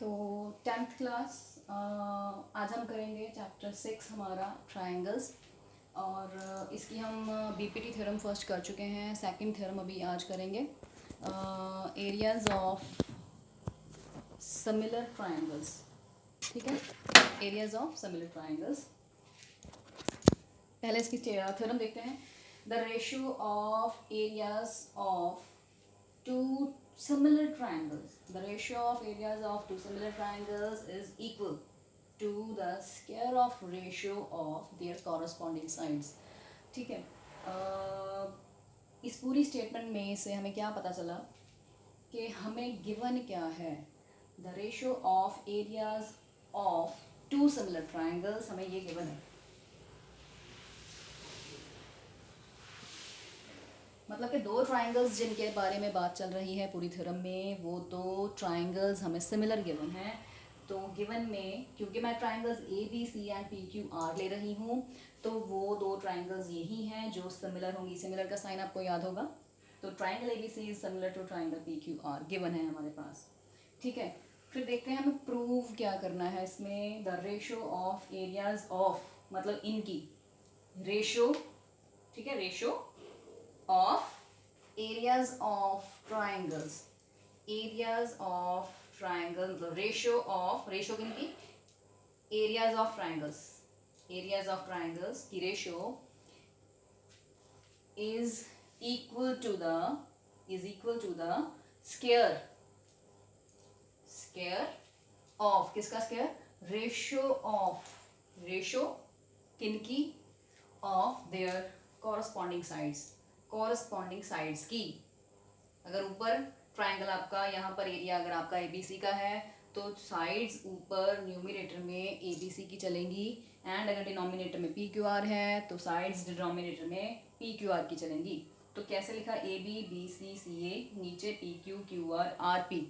तो 10th class आज हम करेंगे चैप्टर 6 हमारा ट्रायंगल्स। और इसकी हम बीपीटी थ्योरम फर्स्ट कर चुके हैं, सेकंड थ्योरम अभी आज करेंगे। एरियाज ऑफ सिमिलर ट्रायंगल्स, ठीक है, एरियाज ऑफ सिमिलर ट्रायंगल्स। पहले इसकी थ्योरम देखते हैं। The ratio of areas of two similar triangles, the ratio of areas of two similar triangles is equal to the square of ratio of their corresponding sides। ठीक है, इस पूरी statement में से हमें क्या पता चला कि हमें गिवन क्या है, the ratio of areas of two similar triangles, हमें ये गिवन है। मतलब कि दो ट्राइंगल्स जिनके बारे में बात चल रही है पूरी थ्योरम में, वो दो ट्राइंगल्स हमें सिमिलर गिवन है। तो गिवन में क्योंकि मैं triangles A B C and P Q R ले रही हूँ, तो वो दो ट्राइंगल्स यही हैं जो सिमिलर होंगी। सिमिलर का साइन आपको याद होगा। तो triangle A B C is similar to triangle P Q R, given है हमारे पास। ठीक है, फिर देखते हैं हमें प्रूव क्या करना है इसमें। The ratio of areas of, मतलब इनकी रेशो, ठीक है, ratio of areas of triangles, areas of triangle, the ratio किनकी, areas of triangles, areas of triangles की ratio is equal to the square of, किसका स्क्वायर, रेशो किनकी, of their corresponding sides की। अगर ऊपर ट्राइंगल आपका, यहाँ पर एरिया अगर आपका एबीसी का है, तो साइड्स ऊपर न्यूमरेटर में एबीसी की चलेंगी, एंड अगर डिनोमिनेटर में पी क्यू आर है तो साइड्स डिनोमिनेटर में पी क्यू आर की चलेंगी। तो कैसे लिखा, ए बी बी सी सी ए, नीचे P Q Q R R P.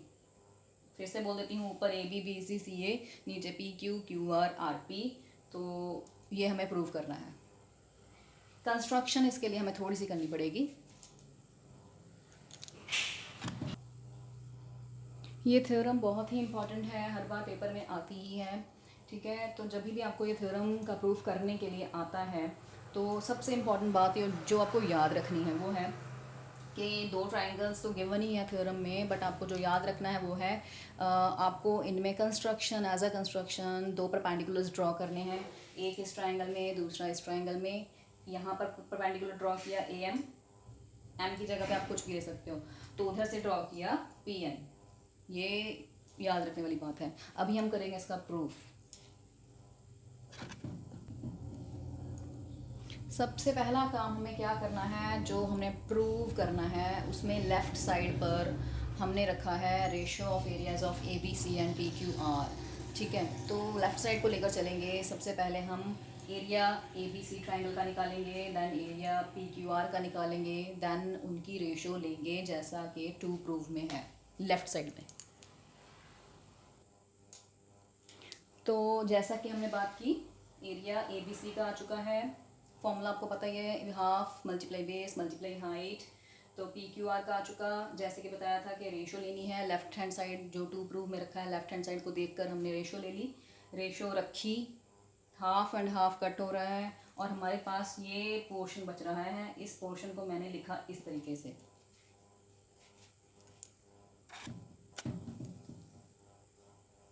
फिर से बोल देती हूँ, ऊपर ए बी बी सी सी ए, नीचे P Q Q R R P. तो ये हमें प्रूव करना है। कंस्ट्रक्शन इसके लिए हमें थोड़ी सी करनी पड़ेगी। ये थ्योरम बहुत ही इम्पॉर्टेंट है, हर बार पेपर में आती ही है। ठीक है, तो जब भी आपको ये थ्योरम का प्रूफ करने के लिए आता है, तो सबसे इम्पॉर्टेंट बात ये जो आपको याद रखनी है वो है कि दो ट्राइंगल्स तो गिवन ही है थ्योरम में, बट आपको जो याद रखना है वो है आपको इनमें कंस्ट्रक्शन, एज अ कंस्ट्रक्शन दो परपेंडिकुलर्स ड्रॉ करने हैं। एक इस ट्राइंगल में, दूसरा इस ट्राइंगल में। यहाँ पर परपेंडिकुलर ड्रॉ किया ए एम, एम की जगह पे आप कुछ भी ले सकते हो, तो उधर से ड्रॉ किया पी एन। ये याद रखने वाली बात है। अभी हम करेंगे इसका प्रूफ। सबसे पहला काम हमें क्या करना है, जो हमने प्रूव करना है उसमें लेफ़्ट साइड पर हमने रखा है ratio of areas of A B C and P Q R. ठीक है, तो लेफ़्ट साइड को लेकर चलेंगे। सबसे पहले हम area A B C triangle का निकालेंगे, then area P Q R का निकालेंगे, देन उनकी रेशियो लेंगे जैसा कि टू प्रूव में है लेफ़्ट साइड में। तो जैसा कि हमने बात की, एरिया ए बी सी का आ चुका है। फॉर्मूला आपको पता ही है, half multiply base multiply height. तो पी क्यू आर का आ चुका, जैसे कि बताया था कि रेशो लेनी है। लेफ्ट हैंड साइड जो टू प्रूव में रखा है, लेफ्ट हैंड साइड को देखकर हमने रेशो ले ली। रेशो रखी, हाफ एंड हाफ कट हो रहा है और हमारे पास ये पोर्शन बच रहा है। इस पोर्शन को मैंने लिखा इस तरीके से।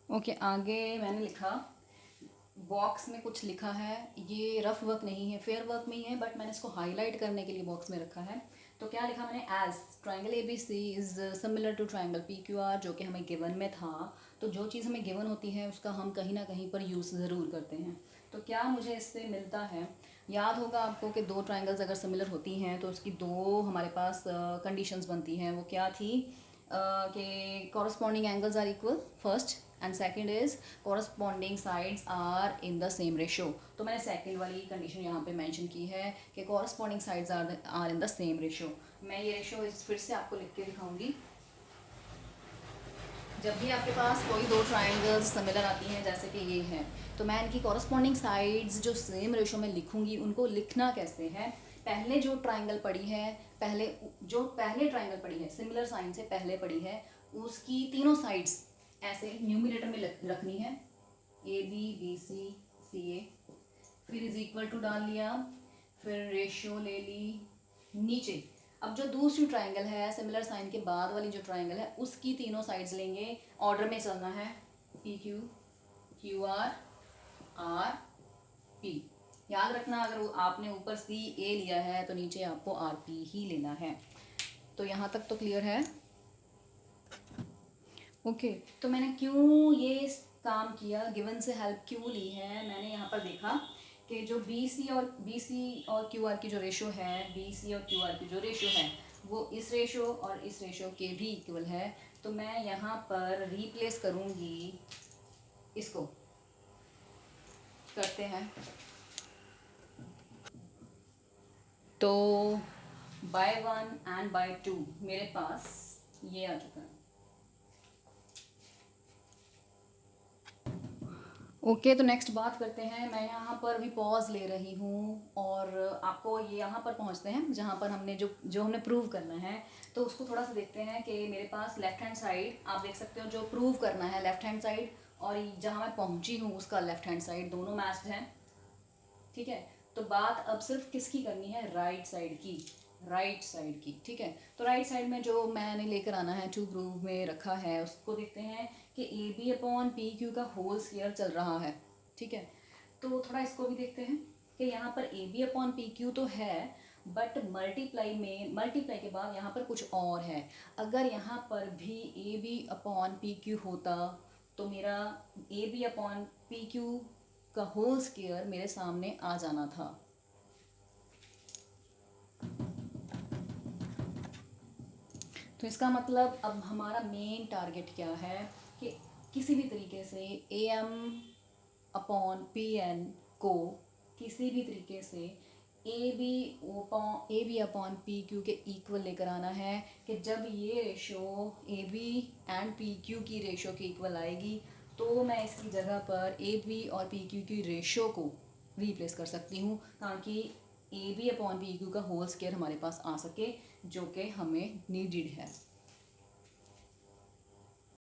ओके, आगे मैंने लिखा, बॉक्स में कुछ लिखा है, ये रफ वर्क नहीं है, फेयर वर्क में ही है, बट मैंने इसको हाईलाइट करने के लिए बॉक्स में रखा है। तो क्या लिखा मैंने, as triangle A B C is similar to triangle P Q R, जो कि हमें गिवन में था। तो जो चीज़ हमें गिवन होती है उसका हम कहीं ना कहीं पर यूज़ ज़रूर करते हैं। तो क्या मुझे इससे मिलता है, याद होगा आपको कि दो ट्राइंगल्स अगर सिमिलर होती हैं तो उसकी दो हमारे पास कंडीशंस बनती हैं। वो क्या थी, कि corresponding angles are equal first, and second is corresponding sides are in the same ratio. तो मैंने सेकंड वाली कंडीशन यहाँ पे मेंशन की है कि corresponding sides are in the same ratio. मैं ये रेशो फिर से आपको लिख के दिखाऊंगी। जब भी आपके पास कोई दो ट्राइंगल्स सिमिलर आती हैं जैसे कि ये हैं, तो मैं इनकी कॉरस्पॉन्डिंग साइड्स जो सेम रेशो में लिखूंगी, उनको लिखना कैसे है, पहले जो ट्राइंगल पड़ी है, पहले ट्राइंगल पड़ी है सिमिलर साइन से पहले पड़ी है, उसकी तीनों साइड्स ऐसे न्यूमिनेटर में रखनी है, ए बी बी सी सी ए, फिर इज इक्वल टू डाल लिया, फिर रेशियो ले ली नीचे। अब जो दूसरी ट्राइंगल है सिमिलर साइन के बाद वाली जो ट्राइंगल है उसकी तीनों साइड्स लेंगे, ऑर्डर में चलना है, P Q, Q R, R P. याद रखना अगर आपने ऊपर सी ए लिया है तो नीचे आपको आर पी ही लेना है। तो यहाँ तक तो क्लियर है। ओके तो मैंने क्यों ये काम किया, गिवन से हेल्प क्यों ली है, मैंने यहाँ पर देखा कि जो बी सी और क्यू आर की जो रेशो है, बी सी और क्यू आर की जो रेशो है वो इस रेशो और इस रेशो के भी इक्वल है। तो मैं यहाँ पर रिप्लेस करूँगी, इसको करते हैं। तो बाय 1 एंड बाय 2 मेरे पास ये आ चुका है। ओके तो नेक्स्ट बात करते हैं। मैं यहाँ पर भी पॉज ले रही हूँ और आपको ये यहाँ पर पहुँचते हैं जहाँ पर हमने जो हमने प्रूव करना है, तो उसको थोड़ा सा देखते हैं कि मेरे पास लेफ़्ट हैंड साइड आप देख सकते हो, जो प्रूव करना है लेफ़्ट हैंड साइड और जहाँ मैं पहुँची हूँ उसका लेफ़्ट हैंड साइड दोनों मैच्ड हैं। ठीक है, तो बात अब सिर्फ किसकी करनी है, राइट साइड की, राइट साइड की। ठीक है, तो राइट साइड में जो मैंने लेकर आना है टू प्रूव में रखा है उसको देखते हैं कि A B upon P Q का होल स्क्वायर चल रहा है। ठीक है, तो थोड़ा इसको भी देखते हैं कि यहाँ पर A B upon P Q तो है बट मल्टीप्लाई के बाद यहाँ पर कुछ और है। अगर यहाँ पर भी A B upon P Q होता तो मेरा A B upon P Q का होल स्क्वायर मेरे सामने आ जाना था। तो इसका मतलब अब हमारा मेन टारगेट क्या है कि किसी भी तरीके से A M upon P N को किसी भी तरीके से A B upon P Q के इक्वल लेकर आना है कि जब ये ratio A B and P Q की रेशो के इक्वल आएगी तो मैं इसकी जगह पर ए बी और पी क्यू की रेशो को रिप्लेस कर सकती हूँ ताकि A B upon P Q का होल स्क्वायर हमारे पास आ सके, जो कि हमें नीडेड है।